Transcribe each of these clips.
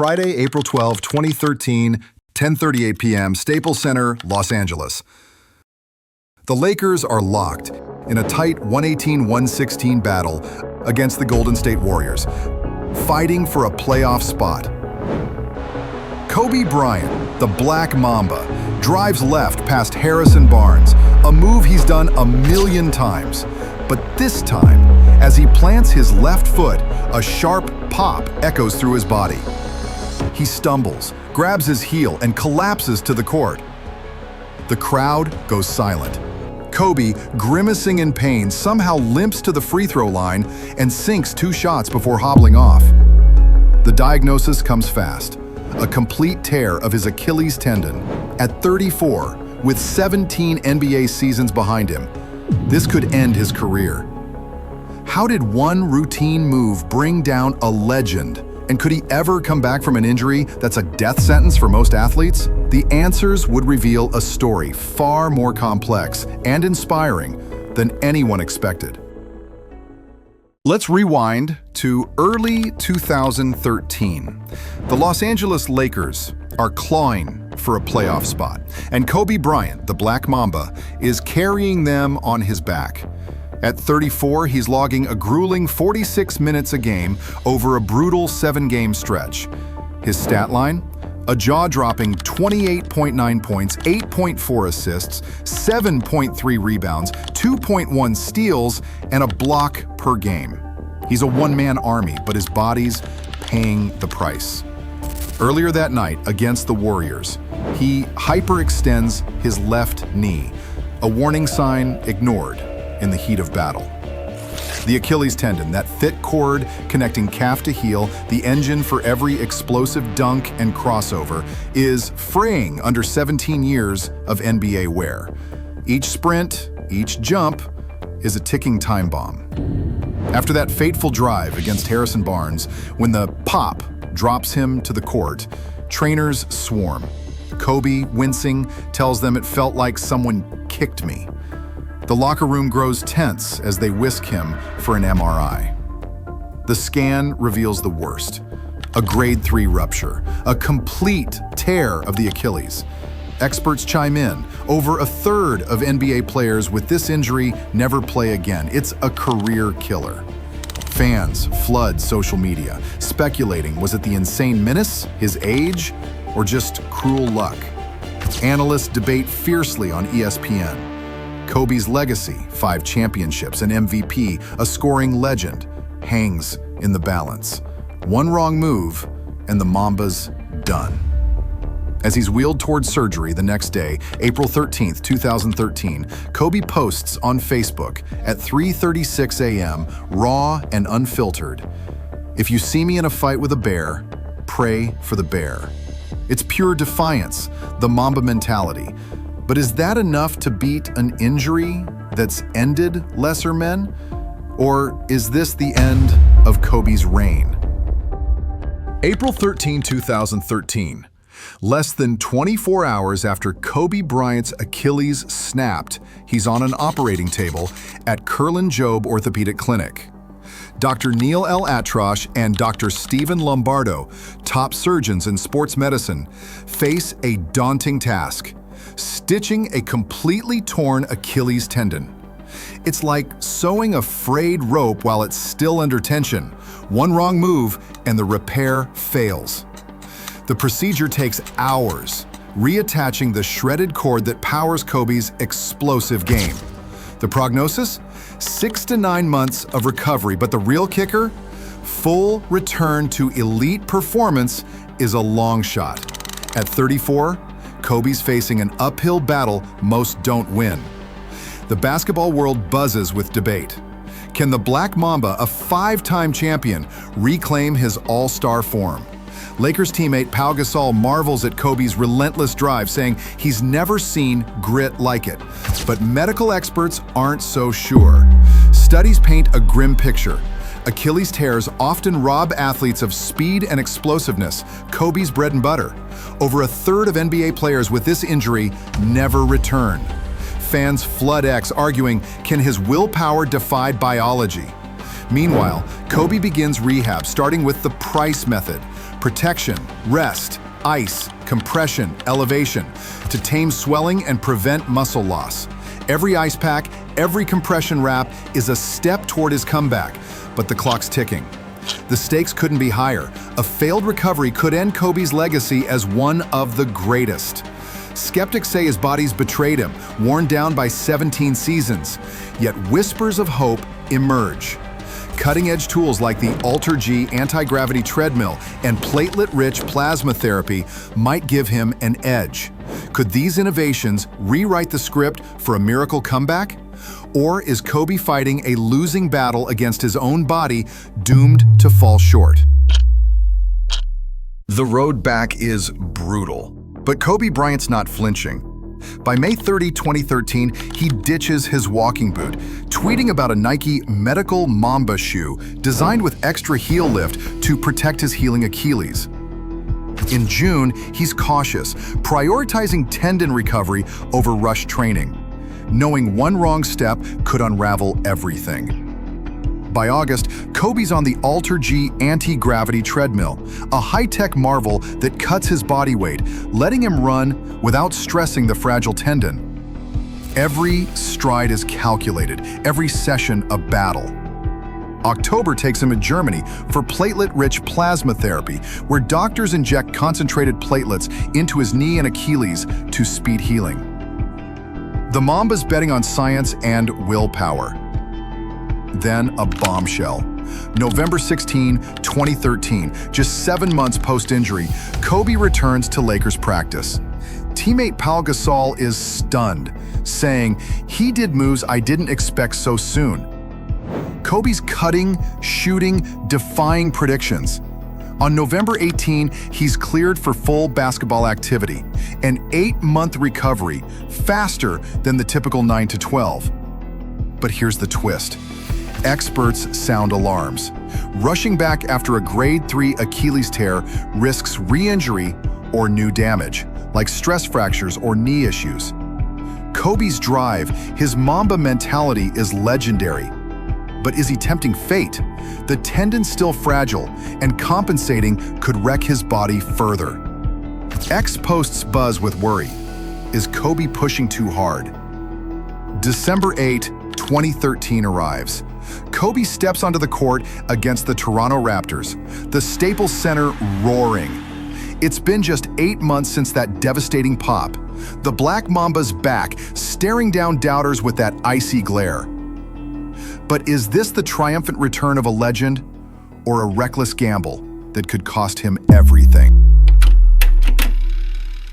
Friday, April 12, 2013, 10:38 p.m., Staples Center, Los Angeles. The Lakers are locked in a tight 118-116 battle against the Golden State Warriors, fighting for a playoff spot. Kobe Bryant, the Black Mamba, drives left past Harrison Barnes, a move he's done a million times. But this time, as he plants his left foot, a sharp pop echoes through his body. He stumbles, grabs his heel, and collapses to the court. The crowd goes silent. Kobe, grimacing in pain, somehow limps to the free throw line and sinks 2 shots before hobbling off. The diagnosis comes fast: a complete tear of his Achilles tendon. At 34, with 17 NBA seasons behind him, this could end his career. How did one routine move bring down a legend? And could he ever come back from an injury that's a death sentence for most athletes? The answers would reveal a story far more complex and inspiring than anyone expected. Let's rewind to early 2013. The Los Angeles Lakers are clawing for a playoff spot, and Kobe Bryant, the Black Mamba, is carrying them on his back. At 34, he's logging a grueling 46 minutes a game over a brutal 7-game stretch. His stat line? A jaw-dropping 28.9 points, 8.4 assists, 7.3 rebounds, 2.1 steals, and a block per game. He's a one-man army, but his body's paying the price. Earlier that night, against the Warriors, he hyperextends his left knee, a warning sign ignored in the heat of battle. The Achilles tendon, that thick cord connecting calf to heel, the engine for every explosive dunk and crossover, is fraying under 17 years of NBA wear. Each sprint, each jump, is a ticking time bomb. After that fateful drive against Harrison Barnes, when the pop drops him to the court, trainers swarm. Kobe, wincing, tells them it felt like someone kicked me. The locker room grows tense as they whisk him for an MRI. The scan reveals the worst: a grade 3 rupture, a complete tear of the Achilles. Experts chime in. Over a third of NBA players with this injury never play again. It's a career killer. Fans flood social media, speculating, was it the insane menace, his age, or just cruel luck? Analysts debate fiercely on ESPN. Kobe's legacy, 5 championships, an MVP, a scoring legend, hangs in the balance. One wrong move, and the Mamba's done. As he's wheeled towards surgery the next day, April 13th, 2013, Kobe posts on Facebook at 3:36 a.m., raw and unfiltered: "If you see me in a fight with a bear, pray for the bear." It's pure defiance, the Mamba mentality. But is that enough to beat an injury that's ended lesser men? Or is this the end of Kobe's reign? April 13, 2013. Less than 24 hours after Kobe Bryant's Achilles snapped, he's on an operating table at Kerlan-Jobe Orthopedic Clinic. Dr. Neil L. Atrosh and Dr. Stephen Lombardo, top surgeons in sports medicine, face a daunting task: stitching a completely torn Achilles tendon. It's like sewing a frayed rope while it's still under tension. One wrong move and the repair fails. The procedure takes hours, reattaching the shredded cord that powers Kobe's explosive game. The prognosis? 6 to 9 months of recovery, but the real kicker? Full return to elite performance is a long shot. At 34, Kobe's facing an uphill battle most don't win. The basketball world buzzes with debate. Can the Black Mamba, a 5-time champion, reclaim his all-star form? Lakers teammate Pau Gasol marvels at Kobe's relentless drive, saying he's never seen grit like it. But medical experts aren't so sure. Studies paint a grim picture. Achilles tears often rob athletes of speed and explosiveness, Kobe's bread and butter. Over a third of NBA players with this injury never return. Fans flood X, arguing, can his willpower defy biology? Meanwhile, Kobe begins rehab, starting with the Price method: Protection, rest, ice, compression, elevation, to tame swelling and prevent muscle loss. Every ice pack, every compression wrap is a step toward his comeback, but the clock's ticking. The stakes couldn't be higher. A failed recovery could end Kobe's legacy as one of the greatest. Skeptics say his body's betrayed him, worn down by 17 seasons. Yet whispers of hope emerge. Cutting-edge tools like the AlterG anti-gravity treadmill and platelet-rich plasma therapy might give him an edge. Could these innovations rewrite the script for a miracle comeback? Or is Kobe fighting a losing battle against his own body, doomed to fall short? The road back is brutal, but Kobe Bryant's not flinching. By May 30, 2013, he ditches his walking boot, tweeting about a Nike medical Mamba shoe designed with extra heel lift to protect his healing Achilles. In June, he's cautious, prioritizing tendon recovery over rush training, knowing one wrong step could unravel everything. By August, Kobe's on the AlterG anti-gravity treadmill, a high-tech marvel that cuts his body weight, letting him run without stressing the fragile tendon. Every stride is calculated, every session a battle. October takes him to Germany for platelet-rich plasma therapy, where doctors inject concentrated platelets into his knee and Achilles to speed healing. The Mamba's betting on science and willpower. Then a bombshell. November 16, 2013, just 7 months post-injury, Kobe returns to Lakers practice. Teammate Pau Gasol is stunned, saying, "He did moves I didn't expect so soon." Kobe's cutting, shooting, defying predictions. On November 18, he's cleared for full basketball activity, an 8-month recovery, faster than the typical 9 to 12. But here's the twist. Experts sound alarms. Rushing back after a grade 3 Achilles tear risks re-injury or new damage, like stress fractures or knee issues. Kobe's drive, his Mamba mentality, is legendary. But is he tempting fate? The tendon's still fragile, and compensating could wreck his body further. X posts buzz with worry. Is Kobe pushing too hard? December 8, 2013 arrives. Kobe steps onto the court against the Toronto Raptors, the Staples Center roaring. It's been just 8 months since that devastating pop. The Black Mamba's back, staring down doubters with that icy glare. But is this the triumphant return of a legend, or a reckless gamble that could cost him everything?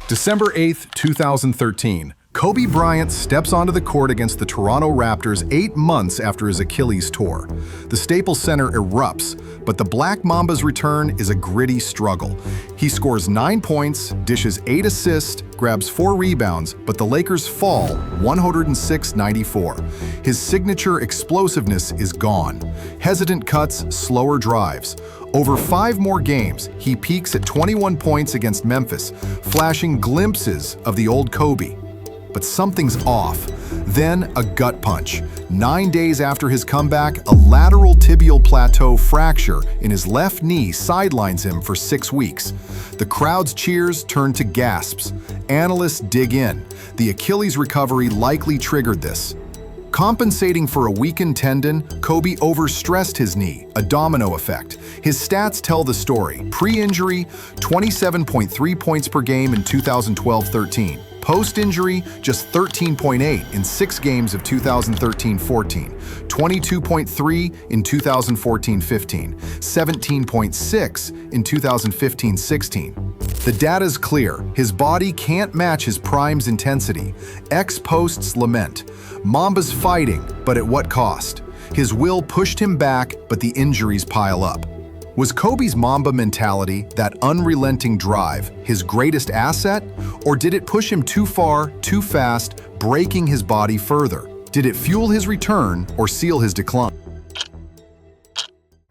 December 8th, 2013. Kobe Bryant steps onto the court against the Toronto Raptors 8 months after his Achilles tore. The Staples Center erupts, but the Black Mamba's return is a gritty struggle. He scores 9 points, dishes 8 assists, grabs 4 rebounds, but the Lakers fall 106-94. His signature explosiveness is gone. Hesitant cuts, slower drives. Over 5 more games, he peaks at 21 points against Memphis, flashing glimpses of the old Kobe. But something's off. Then a gut punch. 9 days after his comeback, a lateral tibial plateau fracture in his left knee sidelines him for 6 weeks. The crowd's cheers turn to gasps. Analysts dig in. The Achilles recovery likely triggered this. Compensating for a weakened tendon, Kobe overstressed his knee, a domino effect. His stats tell the story. Pre-injury, 27.3 points per game in 2012-13. Post-injury, just 13.8 in 6 games of 2013-14, 22.3 in 2014-15, 17.6 in 2015-16. The data's clear. His body can't match his prime's intensity. Ex-posts lament. Mamba's fighting, but at what cost? His will pushed him back, but the injuries pile up. Was Kobe's Mamba mentality, that unrelenting drive, his greatest asset? Or did it push him too far, too fast, breaking his body further? Did it fuel his return or seal his decline?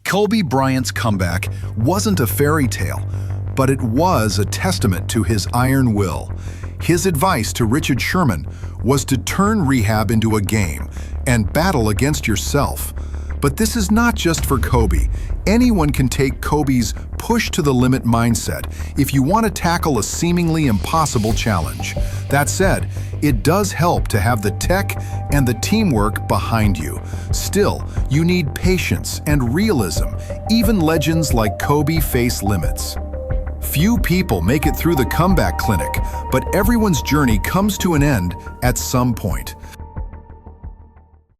Kobe Bryant's comeback wasn't a fairy tale, but it was a testament to his iron will. His advice to Richard Sherman was to turn rehab into a game and battle against yourself. But this is not just for Kobe. Anyone can take Kobe's push to the limit mindset if you want to tackle a seemingly impossible challenge. That said, it does help to have the tech and the teamwork behind you. Still, you need patience and realism. Even legends like Kobe face limits. Few people make it through the comeback clinic, but everyone's journey comes to an end at some point.